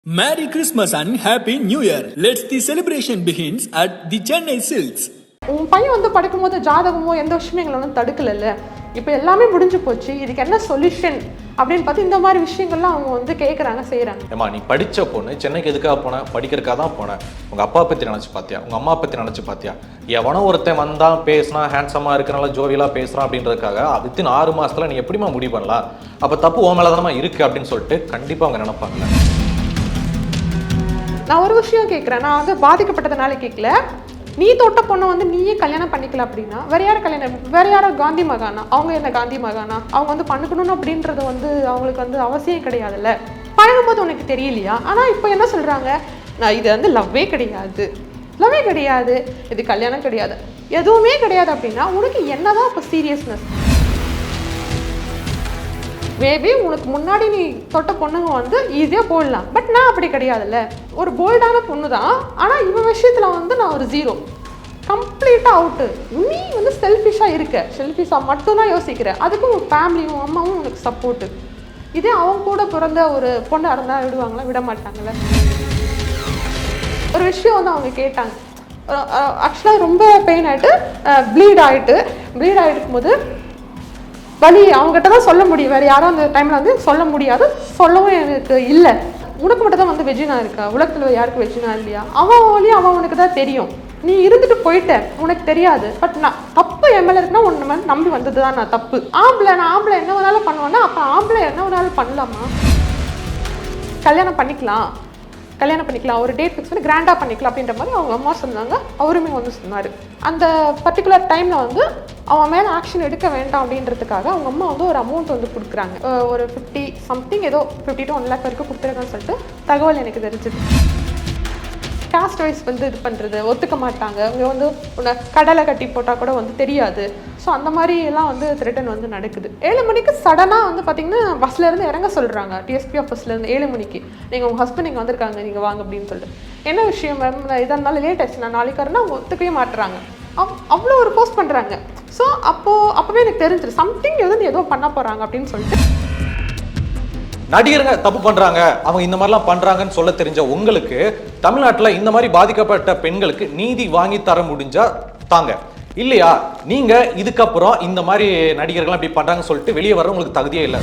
Merry Christmas and Happy New Year. Let's the celebration begins at the Chennai Silks. உன் பையன் வந்து படிக்கும்போது ஜாதகமோ எந்த விஷயமே எங்களை ஒன்றும் தடுக்கல. இப்போ எல்லாமே முடிஞ்சு போச்சு, இதுக்கு என்ன சொல்யூஷன் அப்படின்னு பார்த்து இந்த மாதிரி விஷயங்கள்லாம் அவங்க வந்து கேட்குறாங்க, செய்கிறாங்க. ஏமா நீ படித்த பொண்ணு சென்னைக்கு எதுக்காக போனேன்? படிக்கிறதுக்காக தான் போனேன். உங்கள் அப்பா பற்றி நினச்சி பார்த்தியா? உங்கள் அம்மா பற்றி நினச்சி பார்த்தியா? எவனோ ஒருத்தன் வந்தான் பேசினா ஹேண்ட்ஸமாக இருக்கிறனால ஜோவியலாக பேசுகிறான் அப்படின்றதுக்காக வித்தின் 6 மாதத்தில் நீ எப்படிமா முடிவு பண்ணலாம்? அப்போ தப்பு உன் மேலே தானமா இருக்குது அப்படின்னு சொல்லிட்டு கண்டிப்பாக அவங்க நினைப்பாங்க. நான் ஒரு விஷயம் கேட்குறேன், நான் வந்து பாதிக்கப்பட்டதுனால கேட்கல. நீ தொட்ட பொண்ணை வந்து நீயே கல்யாணம் பண்ணிக்கல அப்படின்னா வேற யாரும் கல்யாணம், வேற யாரும் காந்தி மகானா? அவங்க என்ன காந்தி மகானா? அவங்க வந்து பண்ணிக்கணும் அப்படின்றது வந்து அவங்களுக்கு வந்து அவசியம் கிடையாதுல்ல. பழகும்போது உனக்கு தெரியலையா? ஆனால் இப்போ என்ன சொல்கிறாங்க, நான் இது வந்து லவ்வே கிடையாது, லவ்வே கிடையாது, இது கல்யாணம் கிடையாது, எதுவுமே கிடையாது அப்படின்னா உனக்கு என்னதான் இப்போ சீரியஸ்னஸ்? மேபி உனக்கு முன்னாடி நீ தொட்ட பொண்ணுங்க வந்து ஈஸியாக போடலாம், பட் நான் அப்படி கிடையாதுல்ல. ஒரு போல்டான பொண்ணு தான், ஆனால் இவன் விஷயத்தில் வந்து நான் ஒரு ஜீரோ, கம்ப்ளீட்டாக அவுட்டு. நீ வந்து செல்ஃபிஷாக இருக்க, செல்ஃபிஷாக மட்டும்தான் யோசிக்கிற, அதுக்கும் உன் ஃபேமிலியும் அம்மாவும் உனக்கு சப்போர்ட்டு. இதே அவங்க கூட பிறந்த ஒரு பொண்ணாக இருந்தால் விடுவாங்களா? விட மாட்டாங்கல்ல. ஒரு விஷயம் வந்து அவங்க கேட்டாங்க, ஆக்சுவலாக ரொம்ப பெயின் ஆகிட்டு ப்ளீட் ஆகிருக்கும் போது வலி அவங்ககிட்ட தான் சொல்ல முடியும், வேறு யாரும் அந்த டைமில் வந்து சொல்ல முடியாது, சொல்லவும் எனக்கு இல்லை. உனக்கு மட்டும் தான் வந்து வெஜினா இருக்கா, உலகத்தில் யாருக்கு வெஜினா இல்லையா? அவன் வழியும் அவனுக்கு தான் தெரியும். நீ இருந்துட்டு போயிட்ட, உனக்கு தெரியாது. பட் நான் தப்பு என் மேலே இருக்குன்னா உன்னை மேலே நம்பி வந்தது தான் நான் தப்பு. நான் ஆம்பளை என்ன வேணாலும் பண்ணுவேன்னா அப்போ ஆம்பளை என்ன வேணாலும் பண்ணலாமா? கல்யாணம் பண்ணிக்கலாம், ஒரு டேட் ஃபிக்ஸ் பண்ணி கிராண்டாக பண்ணிக்கலாம் அப்படின்ற மாதிரி அவங்க அம்மா சொன்னாங்க. அவருமே வந்து சொன்னார். அந்த பர்டிகுலர் டைமில் வந்து அவன் மேலே ஆக்ஷன் எடுக்க வேண்டாம் அப்படின்றதுக்காக அவங்க அம்மா வந்து ஒரு அமௌண்ட் வந்து கொடுக்குறாங்க. ஒரு 50 சம்திங், ஏதோ 50 to 1 lakh வரைக்கும் கொடுத்துருக்கான்னு சொல்லிட்டு தகவல் எனக்கு தெரிஞ்சுது. காஸ்ட் வைஸ் வந்து இது பண்ணுறது ஒத்துக்க மாட்டாங்க, இங்கே வந்து உன்னை கடலை கட்டி போட்டால் கூட வந்து தெரியாது. ஸோ அந்த மாதிரி எல்லாம் வந்து த்ரெட்டன் வந்து நடக்குது. 7 மணிக்கு சடனாக வந்து பார்த்தீங்கன்னா பஸ்லேருந்து இறங்க சொல்கிறாங்க, டிஎஸ்பி ஆஃபீஸ்லேருந்து. 7 மணிக்கு நீங்கள் உங்கள் ஹஸ்பண்ட் இங்கே வந்திருக்காங்க, நீங்கள் வாங்க அப்படின்னு சொல்லிட்டு. என்ன விஷயம் மேம், இதாக இருந்தாலும் லேட் ஆச்சு, நான் நாளைக்கு வரேன்னா அவங்க ஒத்துக்கவே மாட்டுறாங்க. அவ்வளோ ஒரு போஸ்ட் பண்ணுறாங்க. ஸோ அப்போவே எனக்கு தெரிஞ்சிரு சம்திங் ஏதோ பண்ண போகிறாங்க அப்படின்னு சொல்லிட்டு. நடிகருங்க தப்பு பண்றாங்க, அவங்க இந்த மாதிரிலாம் பண்றாங்கன்னு சொல்ல தெரிஞ்ச உங்களுக்கு தமிழ்நாட்டில் இந்த மாதிரி பாதிக்கப்பட்ட பெண்களுக்கு நீதி வாங்கி தர முடிஞ்சா தாங்க. இல்லையா நீங்க இதுக்கப்புறம் இந்த மாதிரி நடிகர்கள்லாம் இப்படி பண்றாங்கன்னு சொல்லிட்டு வெளியே வர உங்களுக்கு தகுதியே இல்லை.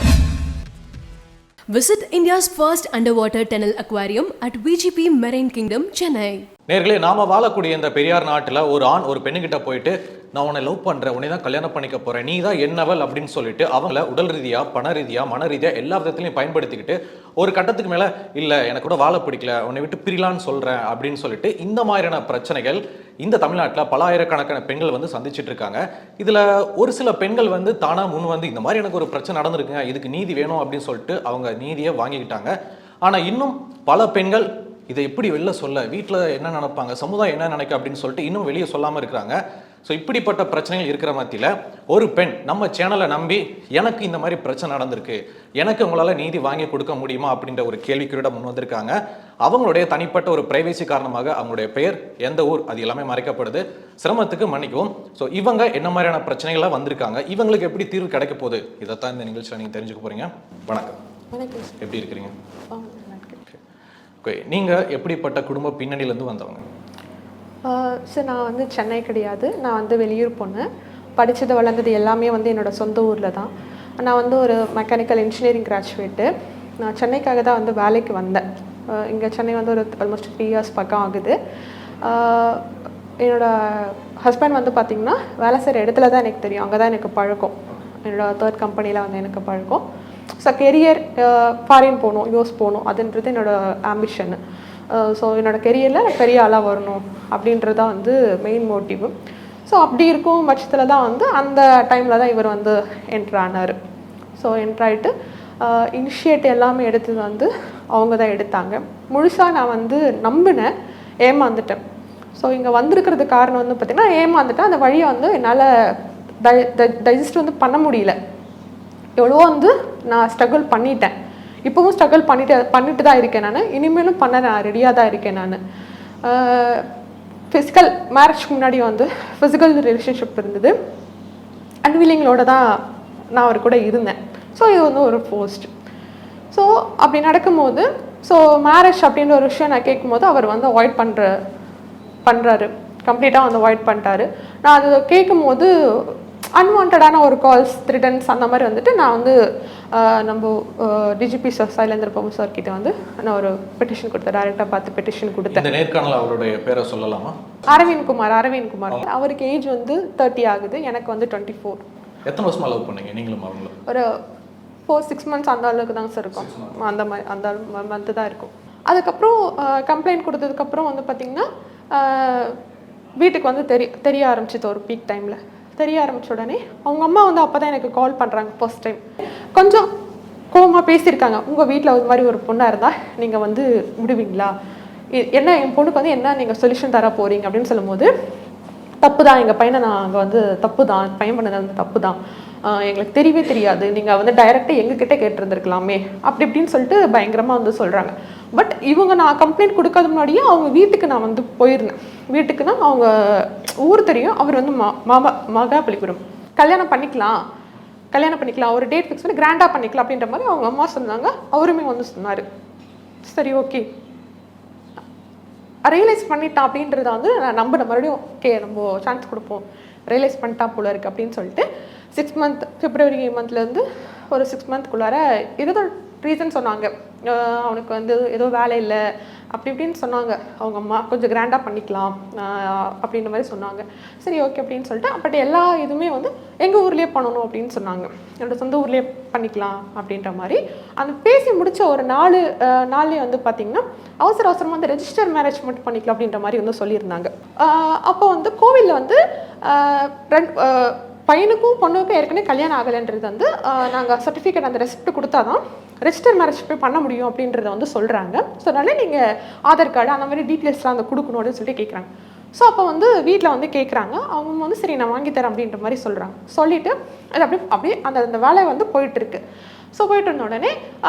Visit India's first underwater tunnel aquarium at VGP Marine Kingdom, Chennai. நேர்களே, நாம வாழக்கூடிய இந்த பெரியார் நாட்டில் ஒரு ஆண் ஒரு பெண்ணுகிட்ட போயிட்டு நான் உன்னை லவ் பண்ணுறேன், உன்னை தான் கல்யாணம் பண்ணிக்க போகிறேன், நீ தான் என்னவள் அப்படின்னு சொல்லிட்டு அவங்கள உடல் ரீதியாக, பண ரீதியாக, மன ரீதியாக எல்லா விதத்துலையும் பயன்படுத்திக்கிட்டு ஒரு கட்டத்துக்கு மேலே இல்லை எனக்கு கூட வாழ பிடிக்கல, உன்னை விட்டு பிரிலான்னு சொல்கிறேன் அப்படின்னு சொல்லிட்டு இந்த மாதிரியான பிரச்சனைகள் இந்த தமிழ்நாட்டில் பல ஆயிரக்கணக்கான பெண்கள் வந்து சந்திச்சுட்டு இருக்காங்க. இதில் ஒரு சில பெண்கள் வந்து தானாக முன் வந்து இந்த மாதிரி எனக்கு ஒரு பிரச்சனை நடந்திருக்குங்க, இதுக்கு நீதி வேணும் அப்படின்னு சொல்லிட்டு அவங்க நீதியை வாங்கிக்கிட்டாங்க. ஆனால் இன்னும் பல பெண்கள் இதை எப்படி வெளில சொல்ல, வீட்டில் என்ன நினைப்பாங்க, சமுதாயம் என்ன நினைக்க அப்படின்னு சொல்லிட்டு இன்னும் வெளியே சொல்லாமல் இருக்கிறாங்க. ஸோ இப்படிப்பட்ட பிரச்சனைகள் இருக்கிற மத்தியில் ஒரு பெண் நம்ம சேனலை நம்பி எனக்கு இந்த மாதிரி பிரச்சனை நடந்திருக்கு, எனக்கு உங்களால் நீதி வாங்கி கொடுக்க முடியுமா அப்படின்ற ஒரு கேள்விக்குறியோட முன் வந்திருக்காங்க. அவங்களுடைய தனிப்பட்ட ஒரு பிரைவேசி காரணமாக அவங்களுடைய பெயர், எந்த ஊர், அது எல்லாமே மறைக்கப்படுது. சிரமத்துக்கு மன்னிக்கவும். ஸோ இவங்க என்ன மாதிரியான பிரச்சனைகளாக வந்திருக்காங்க, இவங்களுக்கு எப்படி தீர்வு கிடைக்க போகுது, இதைத்தான் இந்த நிகழ்ச்சியில் நீங்கள் தெரிஞ்சுக்க போகிறீங்க. வணக்கம். எப்படி இருக்கிறீங்க? நீங்கள் எப்படிப்பட்ட குடும்ப பின்னணியிலேருந்து வந்தவங்க? சார், நான் வந்து சென்னை கிடையாது, நான் வந்து வெளியூர் போனேன். படித்தது வளர்ந்தது எல்லாமே வந்து என்னோடய சொந்த ஊரில் தான். நான் வந்து ஒரு மெக்கானிக்கல் இன்ஜினியரிங் கிராஜுவேட்டு. நான் சென்னைக்காக தான் வந்து வேலைக்கு வந்தேன். இங்கே சென்னை வந்து ஒரு ஆல்மோஸ்ட் 3 years பக்கம் ஆகுது. என்னோடய ஹஸ்பண்ட் வந்து பார்த்திங்கன்னா வேலை செய்கிற இடத்துல தான் எனக்கு தெரியும், அங்கே தான் எனக்கு பழக்கம். என்னோடய 3rd கம்பெனியில் வந்து எனக்கு பழக்கம். ஸோ கெரியர் ஃபாரின் போகணும், யூஎஸ் போகணும், அதுன்றது என்னோடய ஆம்பிஷன்னு. ஸோ என்னோடய கெரியரில் பெரிய ஆளாக வரணும் அப்படின்றது தான் வந்து மெயின் மோட்டிவ். ஸோ அப்படி இருக்கும் பட்சத்தில் தான் வந்து அந்த டைமில் தான் இவர் வந்து என்ட்ரு ஆனார். ஸோ என்ட்ராயிட்டு இனிஷியேட் எல்லாமே எடுத்தது வந்து அவங்க தான் எடுத்தாங்க. முழுசாக நான் வந்து நம்பினேன், ஏமாந்துட்டேன். ஸோ இங்கே வந்திருக்கிறது காரணம் வந்து பார்த்திங்கன்னா ஏமாந்துட்டேன். அந்த வழியை வந்து என்னால் டைஜஸ்ட் வந்து பண்ண முடியல. எவ்வளோ வந்து நான் ஸ்ட்ரகிள் பண்ணிட்டேன், இப்போவும் ஸ்ட்ரகிள் பண்ணிட்டு தான் இருக்கேன். நான் இனிமேலும் பண்ண நான் ரெடியாக தான் இருக்கேன். நான் ஃபிசிக்கல் மேரேஜ்க்கு முன்னாடி வந்து ஃபிசிக்கல் ரிலேஷன்ஷிப் இருந்தது, அன்வில்லிங்களோட தான் நான் அவர் கூட இருந்தேன். ஸோ இது வந்து ஒரு போஸ்ட். ஸோ அப்படி நடக்கும்போது ஸோ மேரேஜ் அப்படின்ற ஒரு விஷயம் நான் கேட்கும்போது அவர் வந்து அவாய்ட் பண்ணுறாரு, கம்ப்ளீட்டாக வந்து அவாய்ட் பண்ணிட்டாரு. நான் அது கேட்கும்போது அன்வான்டான ஒரு கால்ஸ், த்ரிட்டன்ஸ் அந்த மாதிரி வந்துட்டு நான் வந்து நம்ம DGP sir Sailendra Babu sir கிட்ட வந்து நான் ஒரு பெட்டிஷன் கொடுத்தேன், டைரெக்டாக பார்த்து பெட்டிஷன் கொடுத்தேன். இந்த நேர்காணல் அவருடைய பேரை சொல்லலாமா? அரவிந்த் குமார். அவருக்கு ஏஜ் வந்து 30 ஆகுது, எனக்கு வந்து 24. எத்தனை வருஷமா லவ் பண்ணீங்க நீங்களும் அவங்களும்? ஒரு 4-6 months அந்த அளவுக்கு தான் சார் இருக்கும். அந்த மந்த்து தான் இருக்கும். அதுக்கப்புறம் கம்ப்ளைண்ட் கொடுத்ததுக்கப்புறம் வந்து பார்த்திங்கன்னா வீட்டுக்கு வந்து தெரிய ஆரம்பிச்சிது. ஒரு பீக் டைமில் தெரிய ஆரம்பித்த உடனே அவங்க அம்மா வந்து அப்போ தான் எனக்கு கால் பண்ணுறாங்க ஃபர்ஸ்ட் டைம். கொஞ்சம் கோவமாக பேசியிருக்காங்க, உங்கள் வீட்டில் ஒரு மாதிரி ஒரு பொண்ணாக இருந்தால் நீங்கள் வந்து விடுவீங்களா, என்ன என் பொண்ணுக்கு வந்து என்ன நீங்கள் சொல்யூஷன் தர போகிறீங்க அப்படின்னு சொல்லும்போது, தப்பு தான், எங்கள் பையனை நாங்கள் வந்து தப்பு தான், பையன் பண்ணது வந்து தப்பு தான், எங்களுக்கு தெரியவே தெரியாது, நீங்கள் வந்து டைரெக்டாக எங்ககிட்ட கேட்டிருந்துருக்கலாமே அப்படி இப்படின்னு சொல்லிட்டு பயங்கரமாக வந்து சொல்கிறாங்க. பட் இவங்க நான் கம்ப்ளைண்ட் கொடுக்காத முன்னாடியே அவங்க வீட்டுக்கு நான் வந்து போயிருந்தேன். வீட்டுக்குன்னா அவங்க ஊர் தெரியும், அவர் வந்து மகாபலிபுரம். கல்யாணம் பண்ணிக்கலாம், ஒரு டேட் ஃபிக்ஸ் பண்ணி கிராண்டாக பண்ணிக்கலாம் அப்படின்ற மாதிரி அவங்க அம்மா சொன்னாங்க. அவருமே வந்து சொன்னார், சரி ஓகே ரியலைஸ் பண்ணிட்டான் அப்படின்றத வந்து நான் நம்பின. மறுபடியும் ஓகே நம்ம சான்ஸ் கொடுப்போம், ரியலைஸ் பண்ணிட்டான் போல இருக்குது அப்படின்னு சொல்லிட்டு 6 month February மந்த்லேருந்து ஒரு 6 monthக்குள்ளார ஏதோ ரீசன் சொன்னாங்க. அவனுக்கு வந்து ஏதோ வேலை இல்லை அப்படி இப்படின்னு சொன்னாங்க அவங்க அம்மா. கொஞ்சம் கிராண்டாக பண்ணிக்கலாம் அப்படின்ற மாதிரி சொன்னாங்க. சரி ஓகே அப்படின்னு சொல்லிட்டு பட் எல்லா இதுவுமே வந்து எங்கள் ஊர்லேயே பண்ணணும் அப்படின்னு சொன்னாங்க. என்னோடய சொந்த ஊர்லேயே பண்ணிக்கலாம் அப்படின்ற மாதிரி அந்த பேசி முடித்த ஒரு 4 நாள்லேயே வந்து பார்த்திங்கன்னா அவசரமாக வந்து ரெஜிஸ்டர் மேரேஜ் மட்டும் பண்ணிக்கலாம் அப்படின்ற மாதிரி வந்து சொல்லியிருந்தாங்க. அப்போ வந்து கோவிலில் வந்து பையனுக்கும் பொண்ணுக்கும் ஏற்கனவே கல்யாணம் ஆகலைன்றது வந்து நாங்கள் சர்டிஃபிகேட் அந்த ரெசிப்ட் கொடுத்தா தான் ரெஜிஸ்டர் மேரேஜ் போய் பண்ண முடியும் அப்படின்றத வந்து சொல்கிறாங்க. ஸோ அதனால நீங்கள் ஆதார் கார்டு அந்த மாதிரி டீட்டெயில்ஸ்லாம் அந்த கொடுக்கணும் அப்படின்னு சொல்லிட்டு கேட்குறாங்க. ஸோ அப்போ வந்து வீட்டில் வந்து கேட்குறாங்க, அவங்க வந்து சரி நான் வாங்கித்தரேன் அப்படின்ற மாதிரி சொல்கிறாங்க. சொல்லிவிட்டு அது அப்படியே அந்த வேலை வந்து போயிட்டுருக்கு. ஸோ போயிட்டு இருந்த உடனே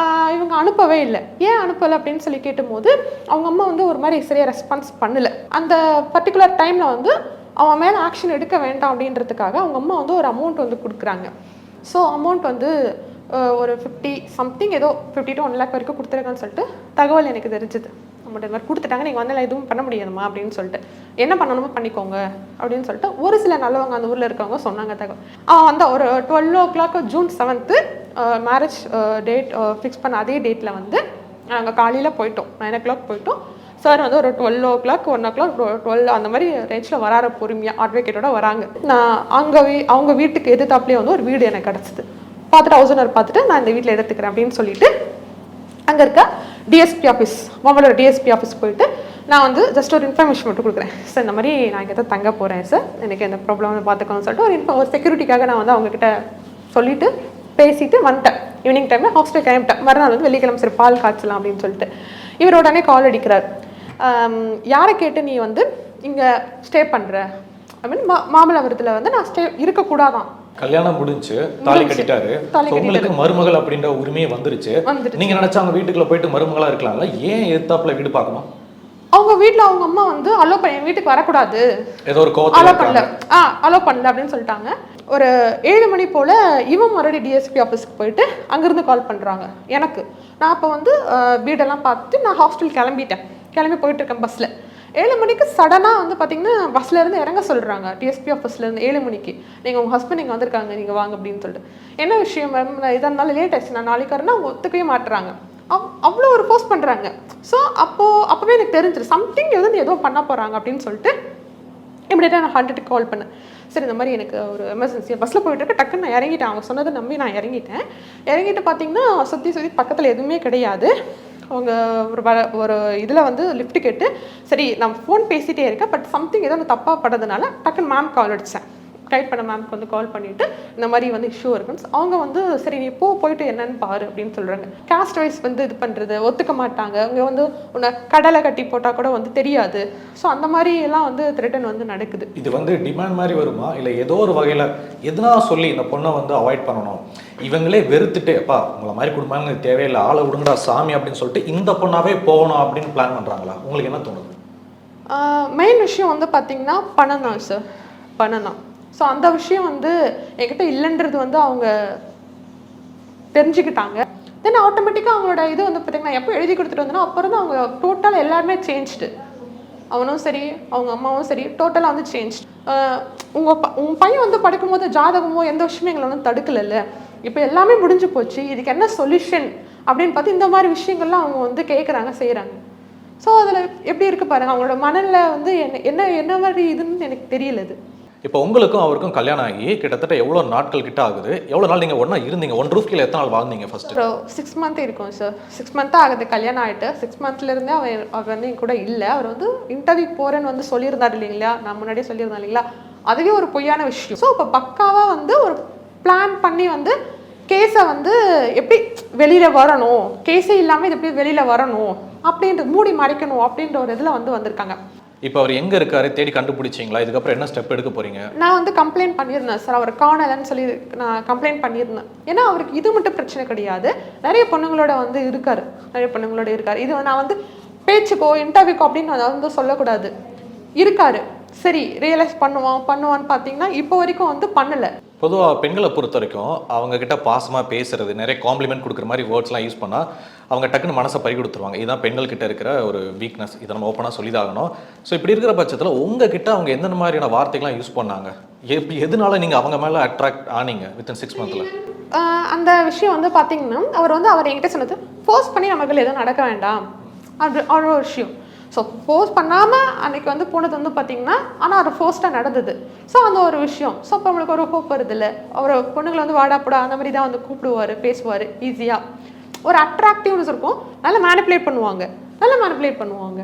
இவங்க அனுப்பவே இல்லை. ஏன் அனுப்பலை அப்படின்னு சொல்லி கேட்டும்போது அவங்க அம்மா வந்து ஒரு மாதிரி சரியாக ரெஸ்பான்ஸ் பண்ணலை. அந்த பர்டிகுலர் டைமில் வந்து அவன் மேலே ஆக்ஷன் எடுக்க வேண்டாம் அப்படின்றதுக்காக அவங்க அம்மா வந்து ஒரு அமௌண்ட் வந்து கொடுக்குறாங்க. ஸோ அமௌண்ட் வந்து ஒரு 50 something ஏதோ 50 to 1 lakh வரைக்கும் கொடுத்துருக்கான்னு சொல்லிட்டு தகவல் எனக்கு தெரிஞ்சுது. நம்மகிட்ட இது மாதிரி கொடுத்துட்டாங்க, நீங்கள் வந்து எதுவும் பண்ண முடியாதுமா அப்படின்னு சொல்லிட்டு, என்ன பண்ணணுமோ பண்ணிக்கோங்க அப்படின்னு சொல்லிட்டு ஒரு சில நல்லவங்க அந்த ஊரில் இருக்கவங்க சொன்னாங்க தகவல். அந்த ஒரு 12 o'clock June 7th marriage date fix பண்ண அதே டேட்டில் வந்து நாங்கள் காலையில் போயிட்டோம், 9 o'clock போயிட்டோம். சார் வந்து ஒரு 12 o'clock 1 o'clock 12 அந்த மாதிரி ரேஞ்சில் வராரு, பொறுமையாக அட்வொகேட்டோட வராங்க. நான் அவங்க வீட்டுக்கு எதிர்த்தாப்புலேயே வந்து ஒரு வீடு எனக்கு கிடச்சிது. பார்த்துட்டு ஹவுஸ் ஓனர் பார்த்துட்டு நான் இந்த வீட்டில் எடுத்துக்கிறேன் அப்படின்னு சொல்லிட்டு அங்கே இருக்க டிஎஸ்பி ஆஃபீஸ், மாமல்லோட டிஎஸ்பி ஆஃபீஸ் போயிட்டு நான் வந்து ஜஸ்ட் ஒரு இன்ஃபர்மேஷன் மட்டும் கொடுக்குறேன். சார் இந்த மாதிரி நான் இங்கே தான் தங்க போகிறேன் சார், எனக்கு எந்த ப்ராப்ளம்னு பார்த்துக்கோன்னு சொல்லிட்டு ஒரு செக்யூரிட்டிக்காக நான் வந்து அவங்கக்கிட்ட சொல்லிவிட்டு பேசிட்டு வந்துட்டேன். ஈவினிங் டைமில் ஹாஸ்டல் கிளம்பிட்டேன். மறுநாள் வந்து வெள்ளிக்கிழமை சரி பால் காய்ச்சலாம் அப்படின்னு சொல்லிட்டு இவர் உடனே கால் அடிக்கிறார். யாரை கேட்டு நீ வந்து இங்கே ஸ்டே பண்ணுற அப்படின்னு மாமல்லபுரத்தில் வந்து நான் ஸ்டே இருக்கக்கூடாதான். கல்யாணம் முடிஞ்சு தாலி கட்டிட்டாரு, உங்களுக்கு மருமகள் அப்படின்ற உரிமையே வந்துருச்சு. நீங்க நினைச்சா அவங்க வீட்டுக்குள்ள போயிட்டு மருமகளா இருக்கலாம்ல, ஏன் எதிர்த்தாப்புல வீடு பார்க்கணும்? அவங்க வீட்டில் அவங்க அம்மா வந்து அலோ பண்ண வீட்டுக்கு வரக்கூடாது, ஏதோ ஒரு அலோ பண்ணல அப்படின்னு சொல்லிட்டாங்க. ஒரு 7 மணி போல் இவன் மறுபடியும் டிஎஸ்பி ஆஃபீஸ்க்கு போயிட்டு அங்கேருந்து கால் பண்ணுறாங்க எனக்கு. நான் அப்போ வந்து வீடெல்லாம் பார்த்துட்டு நான் ஹாஸ்டல் கிளம்பி போயிட்டு இருக்கேன் பஸ்ஸில். 7 மணிக்கு சடனாக வந்து பார்த்தீங்கன்னா பஸ்லேருந்து இறங்க சொல்கிறாங்க டிஎஸ்பி ஆஃபீஸ்லேருந்து. 7 மணிக்கு நீங்கள் உங்கள் ஹஸ்பண்ட் இங்கே வந்திருக்காங்க, நீங்கள் வாங்க அப்படின்னு சொல்லிட்டு. என்ன விஷயம் மேம், இதாக இருந்தாலும் லேட் ஆச்சு, நான் நாளைக்கு வரேன்னா அவங்க ஒத்துக்கவே மாட்டுறாங்க. அவ்வளோ ஒரு போஸ்ட் பண்ணுறாங்க. ஸோ அப்போவே எனக்கு தெரிஞ்சிடும் சம்திங் வந்து ஏதோ பண்ண போகிறாங்க அப்படின்னு சொல்லிட்டு இமிடியேட்டாக நான் 100க்கு கால் பண்ணேன். சரி இந்த மாதிரி எனக்கு ஒரு எமர்ஜென்சி பஸ்ஸில் போயிட்டு இருக்க, டக்குன்னு நான் இறங்கிட்டேன். அவங்க சொன்னதை நம்பி நான் இறங்கிட்டு பார்த்தீங்கன்னா சுற்றி பக்கத்தில் எதுவுமே கிடையாது. அவங்க ஒரு இதில் வந்து லிஃப்ட் கேட்டு சரி நான் ஃபோன் பேசிகிட்டே இருக்கேன், பட் சம்திங் ஏதோ தப்பாக படுறதுனால டக்குன்னு மேம் கால் அடித்தேன். கைட் பண்ண மேம்க்கு வந்து கால் பண்ணிவிட்டு இந்த மாதிரி வந்து இஷ்யூ இருக்குன்னு அவங்க வந்து சரி நீ போயிட்டு என்னன்னு பாரு அப்படின்னு சொல்கிறாங்க. காஸ்ட் வைஸ் வந்து இது பண்ணுறது ஒத்துக்க மாட்டாங்க. அவங்க வந்து உன்னை கடலை கட்டி போட்டால் கூட வந்து தெரியாது. ஸோ அந்த மாதிரி எல்லாம் வந்து த்ரெட்டன் வந்து நடக்குது. இது வந்து டிமாண்ட் மாதிரி வருமா, இல்லை ஏதோ ஒரு வகையில் எதுனா சொல்லி இந்த பொண்ணை வந்து அவாய்ட் பண்ணணும், இவங்களே வெறுத்துட்டு அப்பா உங்களை மாதிரி குடும்பம் தேவையில்லை, ஆளை விடுங்கடா சாமி அப்படின்னு சொல்லிட்டு இந்த பொண்ணாவே போகணும் அப்படின்னு பிளான் பண்ணுறாங்களா? உங்களுக்கு என்ன தோணுது? மெயின் விஷயம் வந்து பார்த்தீங்கன்னா பணம் தான் சார், பணம் தான். ஸோ அந்த விஷயம் வந்து என்கிட்ட இல்லைன்றது வந்து அவங்க தெரிஞ்சுக்கிட்டாங்க. தென் ஆட்டோமேட்டிக்காக அவங்களோட இது வந்து பார்த்தீங்கன்னா எப்போ எழுதி கொடுத்துட்டு வந்தோன்னா அப்புறம் தான் அவங்க டோட்டல் எல்லாருமே சேஞ்ச்டு. அவனும் சரி அவங்க அம்மாவும் சரி டோட்டலாக வந்து சேஞ்ச். உங்கள் பையன் வந்து படிக்கும்போது ஜாதகமோ எந்த விஷயமும் எங்களை வந்து தடுக்கலைல்ல, இப்போ எல்லாமே முடிஞ்சு போச்சு, இதுக்கு என்ன சொல்யூஷன் அப்படின்னு பார்த்து இந்த மாதிரி விஷயங்கள்லாம் அவங்க வந்து கேட்குறாங்க, செய்கிறாங்க. ஸோ அதில் எப்படி இருக்குது பாருங்கள், அவங்களோட மனநிலை வந்து என்ன மாதிரி இதுன்னு எனக்கு தெரியல. இது இப்போ உங்களுக்கும் அவருக்கும் கல்யாணம் ஆகி கிட்டத்தட்ட எவ்வளோ நாட்கள் கிட்ட ஆகுது? எவ்வளோ நாள் நீங்கள் ஒன்றா இருந்தீங்க? ஒன் ரூஃப் கீழே எத்தனை நாள் வாழ்ந்தீங்க ஃபர்ஸ்ட்? 6 மந்த் இருக்கும் சார். 6 மந்த் ஆகுது கல்யாணம் ஆகிட்டு. 6 மந்த்லேருந்தே அவர் வந்து என் கூட இல்லை. அவர் வந்து இன்டர்வியூ போகிறேன்னு வந்து சொல்லியிருந்தார் இல்லைங்களா, நான் முன்னாடியே சொல்லியிருந்தேன் இல்லைங்களா, அதுவே ஒரு பொய்யான விஷயம். ஸோ இப்போ பக்காவாக வந்து ஒரு பிளான் பண்ணி வந்து கேஸை வந்து எப்படி வெளியில் வரணும், கேஸே இல்லாமல் இது எப்படி வெளியில் வரணும் அப்படின்றது மூடி மறைக்கணும் அப்படின்ற ஒரு இதில் வந்து வந்திருக்காங்க. இப்போ அவர் எங்கே இருக்காரு தேடி கண்டுபிடிச்சிங்களா? இதுக்கப்புறம் என்ன ஸ்டெப் எடுக்க போறீங்க? நான் வந்து கம்ப்ளைண்ட் பண்ணியிருந்தேன் சார், அவர் காணலன்னு சொல்லி நான் கம்ப்ளைண்ட் பண்ணியிருந்தேன். ஏன்னா அவருக்கு இது மட்டும் பிரச்சனை கிடையாது, நிறைய பொண்ணுங்களோட வந்து இருக்காரு, இது நான் வந்து பேச்சுக்கோ இன்டர்வியூக்கோ அப்படின்னு நான் வந்து சொல்லக்கூடாது, இருக்காரு. சரி ரியலைஸ் பண்ணுவான்னு பார்த்தீங்கன்னா இப்போ வரைக்கும் வந்து பண்ணலை. பொதுவாக பெண்களை பொறுத்த வரைக்கும் அவங்க கிட்ட பாசமாக பேசுறது, நிறைய காம்ப்ளிமெண்ட் கொடுக்குற மாதிரி வேர்ட்ஸ்லாம் யூஸ் பண்ணால் அவங்க டக்குன்னு மனசை பறி கொடுத்துருவாங்க. இதுதான் பெண்கள் கிட்ட இருக்கிற ஒரு வீக்னஸ். இதை நம்ம ஓப்பனாக சொல்லிதாகணும். ஸோ இப்படி இருக்கிற பட்சத்தில் உங்ககிட்ட அவங்க எந்த மாதிரியான வார்த்தைகள்லாம் யூஸ் பண்ணாங்க? எதனால நீங்கள் அவங்க மேலே அட்ராக்ட் ஆனீங்க வித்தின் 6 மந்த்தில்? அந்த விஷயம் வந்து பார்த்தீங்கன்னா அவர் என்கிட்ட சொன்னது ஃபோர்ஸ் பண்ணி நமக்கு எதுவும் நடக்க வேண்டாம் அவ்வளோ ஒரு விஷயம். ஸோ ஃபோர்ஸ் பண்ணாமல் அன்றைக்கி வந்து போனது வந்து பார்த்திங்கன்னா, ஆனால் அது ஃபோர்ஸ்டாக நடந்தது. ஸோ அந்த ஒரு விஷயம். ஸோ அப்போ நம்மளுக்கு ஒரு ஹோப் வருது இல்லை, அவர் பொண்ணுங்களை வந்து வாடாப்படா அந்த மாதிரி தான் வந்து கூப்பிடுவார், பேசுவார், ஈஸியாக ஒரு அட்ராக்டிவ்னஸ் இருக்கும். நல்லா மேனிப்புலேட் பண்ணுவாங்க.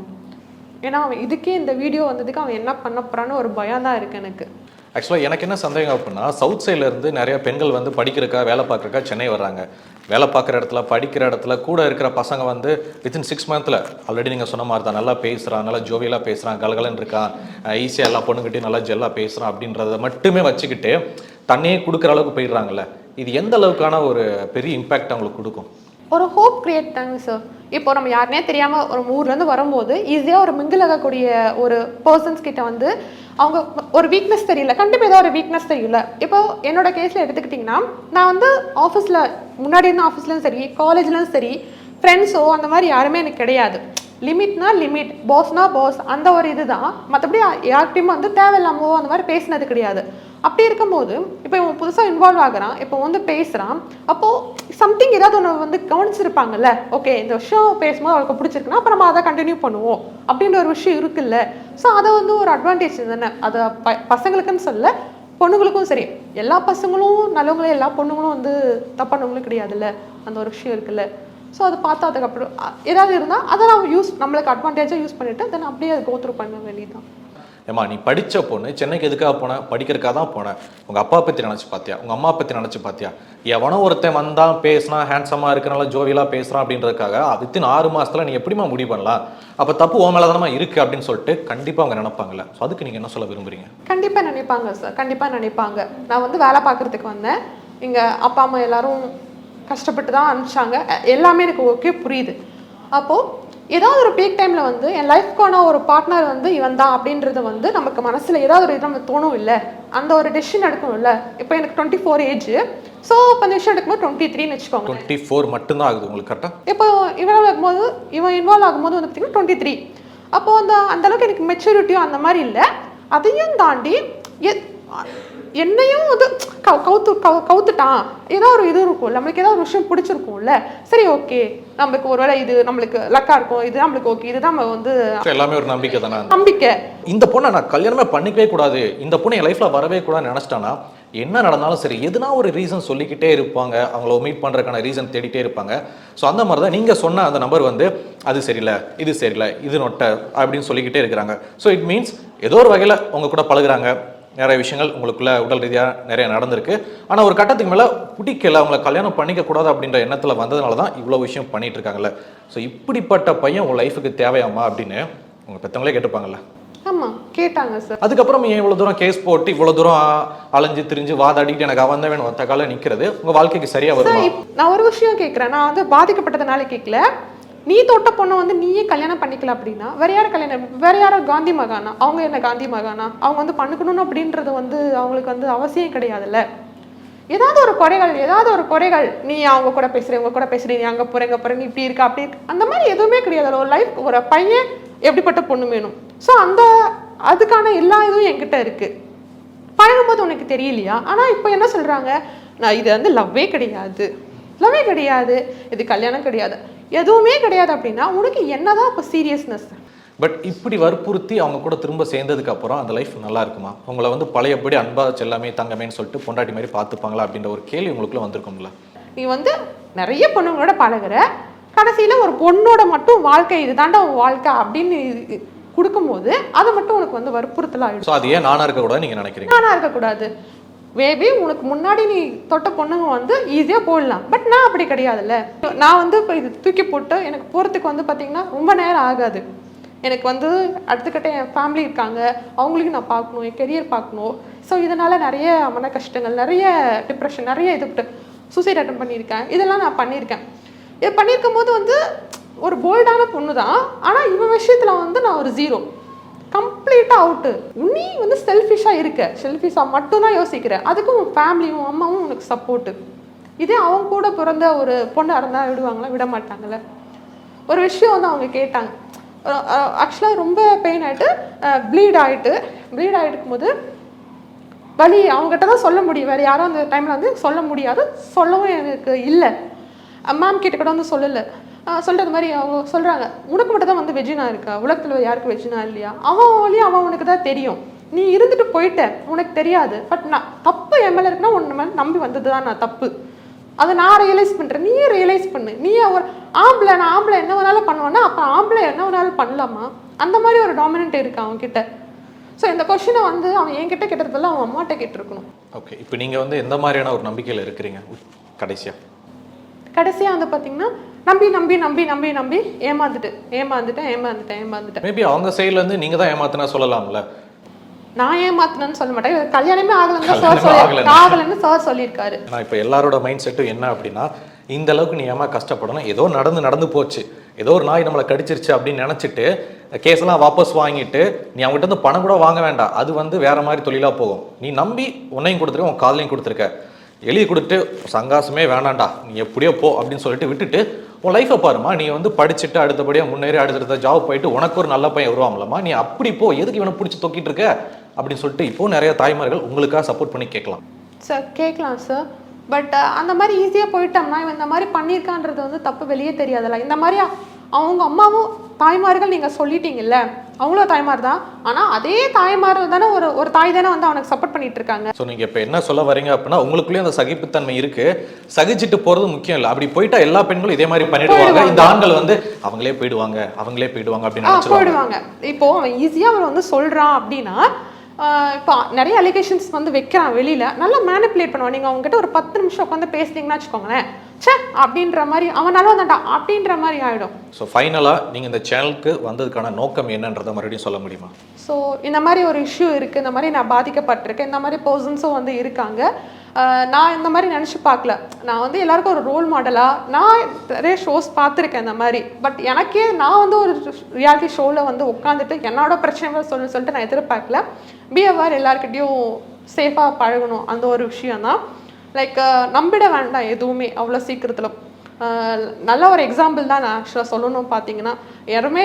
ஏன்னா அவன் இதுக்கே இந்த வீடியோ வந்ததுக்கு அவன் என்ன பண்ண போகிறான்னு ஒரு பயம் தான் இருக்குது எனக்கு. ஆக்சுவலாக எனக்கு என்ன சந்தேகம் அப்படின்னா, சவுத் சைட்லேருந்து நிறைய பெண்கள் வந்து படிக்கிறக்கா வேலை பார்க்குறக்கா சென்னை வர்றாங்க. வேலை பார்க்குற இடத்துல படிக்கிற இடத்துல கூட இருக்கிற பசங்க வந்து வித்தின் 6 மந்த்தில் ஆல்ரெடி நீங்கள் சொன்ன மாதிரி தான் நல்லா பேசுகிறான், நல்லா ஜோவியலாக பேசுகிறான், கலகலன்னு இருக்கான், ஈஸியாக எல்லா பொண்ணுக்கிட்டையும் நல்லா ஜெல்லாக பேசுகிறான் அப்படின்றத மட்டுமே வச்சுக்கிட்டு தண்ணியே கொடுக்குற அளவுக்கு போயிடுறாங்கல்ல. இது எந்த அளவுக்கான ஒரு பெரிய இம்பேக்ட் அவங்களுக்கு கொடுக்கும்? ஒரு ஹோப் கிரியேட் தாங்க சார். இப்போ நம்ம யாருனே தெரியாமல் ஒரு ஊர்லேருந்து வரும்போது ஈஸியாக ஒரு மிங்கிள் ஆகக்கூடிய ஒரு பர்சன்ஸ் கிட்ட வந்து அவங்க ஒரு வீக்னஸ் தெரியல, கண்டிப்பாக ஏதோ ஒரு வீக்னஸ் தெரியல. இப்போ என்னோட கேஸில் எடுத்துக்கிட்டிங்கன்னா, நான் வந்து ஆஃபீஸில் முன்னாடி இருந்த ஆஃபீஸ்லையும் சரி காலேஜ்லையும் சரி ஃப்ரெண்ட்ஸோ அந்த மாதிரி யாருமே எனக்கு கிடையாது. லிமிட்னா லிமிட், பாஸ்னா பாஸ், அந்த ஒரு இது தான். மற்றபடி யார்கிட்டையும் வந்து தேவையில்லாமோ அந்த மாதிரி பேசினது கிடையாது. அப்படி இருக்கும்போது இப்போ இவன் புதுசாக இன்வால்வ் ஆகுறான், இப்போ வந்து பேசுகிறான், அப்போது சம்திங் ஏதாவது ஒன்று வந்து கவனிச்சிருப்பாங்கல்ல, ஓகே இந்த விஷயம் பேசும்போது அவளுக்கு பிடிச்சிருக்குன்னா அப்போ நம்ம அதை கண்டினியூ பண்ணுவோம் அப்படின்ற ஒரு விஷயம் இருக்குல்ல. ஸோ அதை வந்து ஒரு அட்வான்டேஜ் தானே அது பசங்களுக்குன்னு சொல்ல, பொண்ணுங்களுக்கும் சரி. எல்லா பசங்களும் நல்லவங்களும் எல்லா பொண்ணுங்களும் வந்து தப்பானவங்களும் கிடையாதுல்ல, அந்த ஒரு விஷயம் இருக்குல்ல. ஸோ அதை பார்த்து அதுக்கப்புறம் ஏதாவது இருந்தால் அதை நான் நம்மளுக்கு அட்வான்டேஜாக யூஸ் பண்ணிவிட்டு தென் அப்படியே அதை கோ த்ரூ பண்ண வேண்டியதான். ஏம்மா நீ படித்த பொண்ணு, சென்னைக்கு எதுக்காக போனேன்? படிக்கிறதுக்காக தான் போனேன். உங்கள் அப்பா பற்றி நினச்சி பார்த்தியா? உங்கள் அம்மா பற்றி நினச்சி பார்த்தியா? எவனோ ஒருத்தன் வந்தான் பேசினா ஹேண்ட்ஸமாக இருக்கிறனால ஜோவியலாக பேசுகிறான் அப்படின்றதுக்காக வித்தின் 6 மாதத்தில் நீ எப்படிமா முடிவு பண்ணலாம்? அப்போ தப்பு உன் மேலே தானே இருக்குது அப்படின்னு சொல்லிட்டு கண்டிப்பாக அவங்க நினைப்பாங்கல்ல. ஸோ அதுக்கு நீங்கள் என்ன சொல்ல விரும்புகிறீங்க? கண்டிப்பாக நினைப்பாங்க சார், கண்டிப்பாக நினைப்பாங்க. நான் வந்து வேலை பார்க்குறதுக்கு வந்தேன், எங்கள் அப்பா அம்மா எல்லாரும் கஷ்டப்பட்டு தான் அனுப்பிச்சாங்க, எல்லாமே எனக்கு ஓகே புரியுது. அப்போது ஏதாவது ஒரு பீக் டைமில் வந்து என் லைஃப்க்கான ஒரு பார்ட்னர் வந்து இவன் தான் அப்படின்றது வந்து நமக்கு மனசில் ஏதாவது ஒரு இது நம்ம தோணும் இல்லை, அந்த ஒரு டெசிஷன் எடுக்கணும் இல்லை. இப்போ எனக்கு 24 ஏஜ். ஸோ இப்போ அந்த விஷயம் எடுக்கும்போது 23ன்னு வச்சுக்கோங்க. 24 மட்டும்தான் ஆகுது உங்களுக்கு கரெக்டாக? இப்போ இவன் இன்வால்வ் ஆகும்போது வந்து பார்த்தீங்கன்னா 23. அப்போது அந்தளவுக்கு எனக்கு மெச்சூரிட்டியும் அந்த மாதிரி இல்லை. அதையும் தாண்டி என்னையும் வந்து கவுத்துட்டான், ஏதோ ஒரு இது இருக்கும், நம்மளுக்கு ஏதாவது ஒரு விஷயம் பிடிச்சிருக்கும்ல, சரி ஓகே நம்மளுக்கு ஒருவேளை இது நம்மளுக்கு லக்கா இருக்கும், இது நம்மளுக்கு ஓகே, இதுதான் நம்ம வந்து எல்லாமே ஒரு நம்பிக்கை தானே. நம்பிக்கை. இந்த பொண்ணை நான் கல்யாணமே பண்ணிக்கவே கூடாது, இந்த பொண்ணு என் லைஃப்ல வரவே கூடாதுன்னு நினைச்சிட்டானா என்ன நடந்தாலும் சரி எதுனா ஒரு ரீசன் சொல்லிக்கிட்டே இருப்பாங்க, அவங்கள மீட் பண்ணுறதுக்கான ரீசன் தேடிட்டே இருப்பாங்க. ஸோ அந்த மாதிரி தான் நீங்கள் சொன்ன அந்த நம்பர் வந்து அது சரியில்லை, இது சரியில்லை, இது நொட்டை அப்படின்னு சொல்லிக்கிட்டே இருக்கிறாங்க. ஸோ இட் மீன்ஸ் ஏதோ ஒரு வகையில் உங்க கூட பழகுறாங்க, நிறைய விஷயங்கள் உங்களுக்குள்ள உடல் ரீதியாக நிறைய நடந்திருக்கு. ஆனால் ஒரு கட்டத்துக்கு மேலே பிடிக்கல, அவங்கள கல்யாணம் பண்ணிக்க கூடாது அப்படின்ற எண்ணத்தில் வந்ததுனால தான் இவ்வளோ விஷயம் பண்ணிட்டு இருக்காங்கல்ல. ஸோ இப்படிப்பட்ட பையன் உங்கள் லைஃபுக்கு தேவையாமா அப்படின்னு உங்கள் பெற்றவங்களே கேட்டுப்பாங்கல்ல. ஆமாம் கேட்டாங்க சார். அதுக்கப்புறம் ஏன் இவ்வளோ தூரம் கேஸ் போட்டு இவ்வளோ தூரம் அலைஞ்சு திரிஞ்சு வாதாடிட்டு எனக்கு அவன் தான் வேணும் ஒத்த கால நிற்கிறது உங்கள் வாழ்க்கைக்கு சரியாக வருமா? நான் ஒரு விஷயம் கேட்குறேன், நான் வந்து பாதிக்கப்பட்டதுனால கேட்கல. நீ தொட்ட பொண்ணை வந்து நீயே கல்யாணம் பண்ணிக்கல அப்படின்னா வேற யாரும் காந்தி மகானா? அவங்க என்ன காந்தி மகானா? அவங்க வந்து பண்ணிக்கணும்னு அப்படின்றது வந்து அவங்களுக்கு வந்து அவசியம் கிடையாதுல்ல. ஏதாவது ஒரு குறைகள் நீ அவங்க கூட பேசுற இவங்க கூட பேசுற நீ அங்கே போற நீ இப்படி இருக்க அப்படி இருக்கு அந்த மாதிரி எதுவுமே கிடையாது. ஒரு லைஃப் ஒரு பையன் எப்படிப்பட்ட பொண்ணு வேணும், ஸோ அதுக்கான எல்லா இதுவும் என்கிட்ட இருக்கு. பழகும்போது உனக்கு தெரியலையா? ஆனால் இப்போ என்ன சொல்றாங்க, நான் இது வந்து லவ்வே கிடையாது, இது கல்யாணம் கிடையாது, எதுவுமே கிடையாது அப்படின்னா உனக்கு என்னதான் இப்போ சீரியஸ்னஸ்? பட் இப்படி வற்புறுத்தி அவங்க கூட திரும்ப சேர்ந்ததுக்கு அப்புறம் அந்த லைஃப் நல்லா இருக்குமா? உங்களை வந்து பழையபடி அன்பா செல்லாமே தங்கமேன்னு சொல்லிட்டு பொண்டாட்டி மாதிரி பார்த்துப்பாங்களா அப்படின்ற ஒரு கேள்வி உங்களுக்குள்ள வந்திருக்கும்ல? நீ வந்து நிறைய பொண்ணுங்களோட பழகுற, கடைசியில் ஒரு பொண்ணோட மட்டும் வாழ்க்கை இதுதாண்டா உன் வாழ்க்கை அப்படின்னு கொடுக்கும்போது அதை மட்டும் உனக்கு வந்து வற்புறுத்தலாகிடும். ஸோ அது ஏன் நானாக இருக்கக்கூடாது நீங்கள் நினைக்கிறீங்க? நானாக இருக்கக்கூடாது. மேபி உனக்கு முன்னாடி நீ தொட்ட பொண்ணுங்க வந்து ஈஸியாக போடலாம், பட் நான் அப்படி கிடையாதுல்ல. நான் வந்து இப்போ இது தூக்கி போட்டு எனக்கு போகிறதுக்கு வந்து பார்த்தீங்கன்னா ரொம்ப நேரம் ஆகாது. எனக்கு வந்து அடுத்துக்கிட்ட என் ஃபேமிலி இருக்காங்க, அவங்களுக்கு நான் பார்க்கணும், என் கெரியர் பார்க்கணும். ஸோ இதனால் நிறைய மன கஷ்டங்கள், நிறைய டிப்ரெஷன், நிறைய இது சூசைட் அட்டன் பண்ணியிருக்கேன். இதெல்லாம் நான் பண்ணியிருக்கேன். இது பண்ணியிருக்கும் போது வந்து ஒரு போல்டான பொண்ணு தான், ஆனால் இவன் விஷயத்தில் வந்து நான் ஒரு ஜீரோ, கம்ப்ளீட்டாக அவுட்டு. நீ வந்து செல்ஃபிஷாக மட்டும்தான் யோசிக்கிற, அதுக்கும் உன் ஃபேமிலியும் அம்மாவும் உனக்கு சப்போர்ட்டு. இதே அவங்க கூட பிறந்த ஒரு பொண்ணாக இருந்தால் விடுவாங்களா? விட மாட்டாங்கல்ல. ஒரு விஷயம் வந்து அவங்க கேட்டாங்க, ஆக்சுவலாக ரொம்ப பெயின் ஆகிட்டு ப்ளீட் ஆகிட்டு போது வலி அவங்ககிட்ட தான் சொல்ல முடியும், வேறு யாரும் அந்த டைமில் வந்து சொல்ல முடியாது, சொல்லவும் எனக்கு இல்லை. மேம் கிட்ட கூட வந்து சொல்லலை. சொல்கிறது மாதிரி அவங்க சொல்கிறாங்க, உனக்கு மட்டும் தான் வந்து வெஜினா இருக்கா, உலகத்தில் யாருக்கு வெஜினா இல்லையா? அவன் உனக்கு தான் தெரியும், நீ இருந்துட்டு போயிட்ட, உனக்கு தெரியாது. பட் நான் தப்பு என் மேலே இருக்குன்னா உன்னை மேலே நம்பி வந்தது தான் நான் தப்பு, அதை நான் ரியலைஸ் பண்ணுறேன், நீயே ரியலைஸ் பண்ணு. நீயே ஒரு நான் ஆம்பளை என்ன வேணாலும் பண்ணுவேன்னா அப்போ ஆம்பளை என்ன வேணாலும் பண்ணலாமா? அந்த மாதிரி ஒரு டாமினன்ட் இருக்கு அவன்கிட்ட. ஸோ இந்த கொஸ்டினை வந்து அவன் என்கிட்ட கேட்டதில்ல, அவன் அம்மாட்ட கேட்டிருக்கணும். ஓகே, இப்போ நீங்கள் வந்து எந்த மாதிரியான ஒரு நம்பிக்கையில் இருக்கிறீங்க கடைசியாக வந்து பார்த்தீங்கன்னா நம்பி ஏமாந்துட்டேன். மேபி அவங்க சைட்லேருந்து நீங்கள் தான் ஏமாத்தினா சொல்லலாம்ல. நான் ஏமாத்தினேன்னு சொல்ல மாட்டேன், கல்யாணமே ஆகலன்னு சார் சொல்லியிருக்காரு. நான் இப்போ எல்லாரோட மைண்ட் செட்டும் என்ன அப்படின்னா, இந்த அளவுக்கு நீ ஏமா கஷ்டப்படணும், ஏதோ நடந்து போச்சு, ஏதோ ஒரு நாய் நம்மளை கடிச்சிருச்சு அப்படின்னு நினச்சிட்டு கேஸெல்லாம் வாபஸ் வாங்கிட்டு நீ அவங்ககிட்ட வந்து பணம் கூட வாங்க வேண்டாம், அது வந்து வேற மாதிரி தொழிலாக போகும். நீ நம்பி உன்னையும் கொடுத்துருக்க, உன் காதலையும் கொடுத்துருக்க, எழுதி கொடுத்துட்டு சங்காசமே வேணாண்டா நீ எப்படியோ போ அப்படின்னு சொல்லிட்டு விட்டுட்டு உன் லைஃப்பை பாருமா. நீ வந்து படிச்சுட்டு அடுத்தபடியாக முன்னேறி அடுத்த ஜாப் போயிட்டு உனக்கு ஒரு நல்ல பையன் வருவாங்களம்மா, நீ அப்படி போ, எதுக்கு இவனை பிடிச்சி தொக்கிட்டு இருக்க அப்படின்னு சொல்லிட்டு இப்போ நிறைய தாய்மார்கள் உங்களுக்காக சப்போர்ட் பண்ணி கேட்கலாம் சார். பட் அந்த மாதிரி ஈஸியாக போயிட்டோம்னா இவன் இந்த மாதிரி பண்ணியிருக்கான்றது வந்து தப்பு வெளியே தெரியாதுல்ல. இந்த மாதிரி அவங்க அம்மாவும் தாய்மார்கள் நீங்கள் சொல்லிட்டீங்கல்ல, அவங்களும் தாய்மார் தான், ஆனால் அதே தாய்மார் தானே ஒரு தாய் தானே வந்து அவனுக்கு சப்போர்ட் பண்ணிட்டு இருக்காங்க. ஸோ நீங்கள் இப்போ என்ன சொல்ல வரீங்க அப்படின்னா, உங்களுக்குள்ளேயும் அந்த சகிப்புத்தன்மை இருக்கு, சகிச்சுட்டு போகிறது முக்கியம் இல்லை. அப்படி போயிட்டா எல்லா பெண்களும் இதே மாதிரி பண்ணிடுவாங்க, இந்த ஆண்கள் வந்து அவங்களே போயிடுவாங்க அப்படின்னு போயிடுவாங்க. இப்போ அவன் ஈஸியாக அவன் வந்து சொல்கிறான் அப்படின்னா இப்போ நிறைய அலிகேஷன்ஸ் வந்து வைக்கிறான் வெளியில், நல்லா மேனிப்புலேட் பண்ணுவான். நீங்கள் அவங்ககிட்ட ஒரு 10 நிமிஷம் உட்காந்து பேசுனீங்கன்னா வச்சுக்கோங்களேன், அப்படின்ற மாதிரி அவனால வந்தாண்டா அப்படின்ற மாதிரி ஆகிடும். ஸோ ஃபைனலாக நீங்கள் இந்த சேனலுக்கு வந்ததுக்கான நோக்கம் என்னன்றதை மறுபடியும் சொல்ல முடியுமா? ஸோ இந்த மாதிரி ஒரு இஷ்யூ இருக்குது, இந்த மாதிரி நான் பாதிக்கப்பட்டிருக்கேன், இந்த மாதிரி பர்சன்ஸும் வந்து இருக்காங்க. நான் இந்த மாதிரி நினச்சி பார்க்கல, நான் வந்து எல்லாருக்கும் ஒரு ரோல் மாடலாக நான் நிறைய ஷோஸ் பார்த்துருக்கேன் இந்த மாதிரி. பட் எனக்கே நான் வந்து ஒரு ரியாலிட்டி ஷோவில் வந்து உட்காந்துட்டு என்னோட பிரச்சனைகள் சொல்லிட்டு நான் எதிர்பார்க்கல. பிஹேவியர் எல்லாருக்கிட்டையும் சேஃபாக பழகணும், அந்த ஒரு விஷயந்தான். லைக் நம்பிட வேண்டாம் எதுவுமே அவ்வளோ சீக்கிரத்தில். நல்ல ஒரு எக்ஸாம்பிள் தான் நான் ஆக்சுவலாக சொல்லணும். பார்த்தீங்கன்னா யாருமே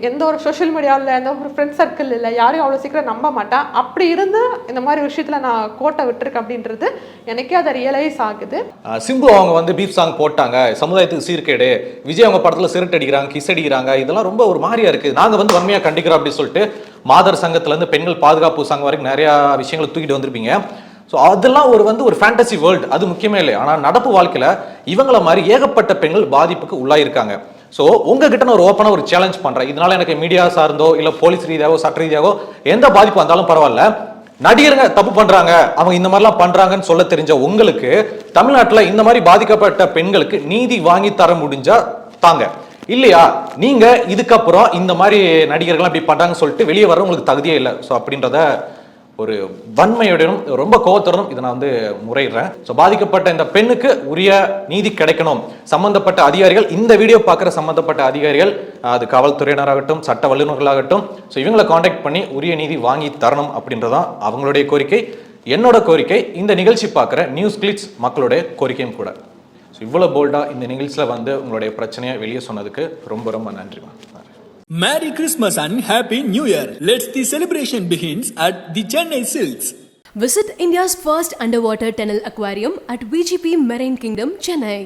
எந்த ஒரு சோஷியல் மீடியாவில் எந்த ஒரு ஃப்ரெண்ட் சர்க்கிள் இல்லை, யாரையும் அவ்வளோ சீக்கிரம் நம்ப மாட்டேன். அப்படி இருந்து இந்த மாதிரி விஷயத்தில் நான் கோட்டை விட்டுருக்கேன் அப்படின்றது எனக்கே அதை ரியலைஸ் ஆகுது. சிம்பு அவங்க வந்து பீப் சாங் போட்டாங்க, சமுதாயத்துக்கு சீர்கேடு, விஜய் அவங்க படத்தில் சிரட்டு அடிக்கிறாங்க, கிஸ் அடிக்கிறாங்க, இதெல்லாம் ரொம்ப ஒரு மாதிரியா இருக்குது, நாங்கள் வந்து வன்மையாக கண்டிக்கிறோம் அப்படின்னு சொல்லிட்டு மாதர் சங்கத்துலேருந்து பெண்கள் பாதுகாப்பு சங்கம் வரைக்கும் நிறையா விஷயங்களை தூக்கிட்டு வந்திருப்பீங்க. ஸோ அதெல்லாம் ஒரு ஃபேண்டசி வேர்ல்டு, அது முக்கியமே இல்லை. ஆனால் நடப்பு வாழ்க்கையில் இவங்களை மாதிரி ஏகப்பட்ட பெண்கள் பாதிப்புக்கு உள்ளாயிருக்காங்க. ஸோ உங்ககிட்ட நான் ஒரு ஓப்பனாக ஒரு சேலஞ்ச் பண்ணுறேன், இதனால எனக்கு மீடியா சார்ந்தோ இல்லை போலீஸ் ரீதியாகவோ சட்ட ரீதியாகவோ எந்த பாதிப்பு வந்தாலும் பரவாயில்ல, நடிகருங்க தப்பு பண்றாங்க, அவங்க இந்த மாதிரிலாம் பண்றாங்கன்னு சொல்ல தெரிஞ்ச உங்களுக்கு தமிழ்நாட்டில் இந்த மாதிரி பாதிக்கப்பட்ட பெண்களுக்கு நீதி வாங்கி தர முடிஞ்சா தாங்க, இல்லையா நீங்க இதுக்கப்புறம் இந்த மாதிரி நடிகர்கள் அப்படி பண்றாங்கன்னு சொல்லிட்டு வெளியே வர உங்களுக்கு தகுதியே இல்லை. ஸோ அப்படின்றத ஒரு வன்மையுடனும் ரொம்ப கோவத்துடனும் இதை நான் வந்து முறையிடுறேன். ஸோ பாதிக்கப்பட்ட இந்த பெண்ணுக்கு உரிய நீதி கிடைக்கணும். சம்பந்தப்பட்ட அதிகாரிகள், இந்த வீடியோ பார்க்குற சம்பந்தப்பட்ட அதிகாரிகள், அது காவல்துறையினராகட்டும் சட்ட வல்லுநர்களாகட்டும், ஸோ இவங்களை காண்டாக்ட் பண்ணி உரிய நீதி வாங்கி தரணும் அப்படின்றதான் அவங்களுடைய கோரிக்கை. என்னோட கோரிக்கை இந்த நிகழ்ச்சி பார்க்குற நியூஸ் கிளிட்ஸ் மக்களுடைய கோரிக்கையும் கூட. ஸோ இவ்வளோ போல்டாக இந்த நிகழ்ச்சியில் வந்து உங்களுடைய பிரச்சனையை வெளியே சொன்னதுக்கு ரொம்ப ரொம்ப நன்றிமா. Merry Christmas and Happy New Year. Let's the celebration begins at the Chennai Silks. Visit India's first underwater tunnel aquarium at VGP Marine Kingdom, Chennai.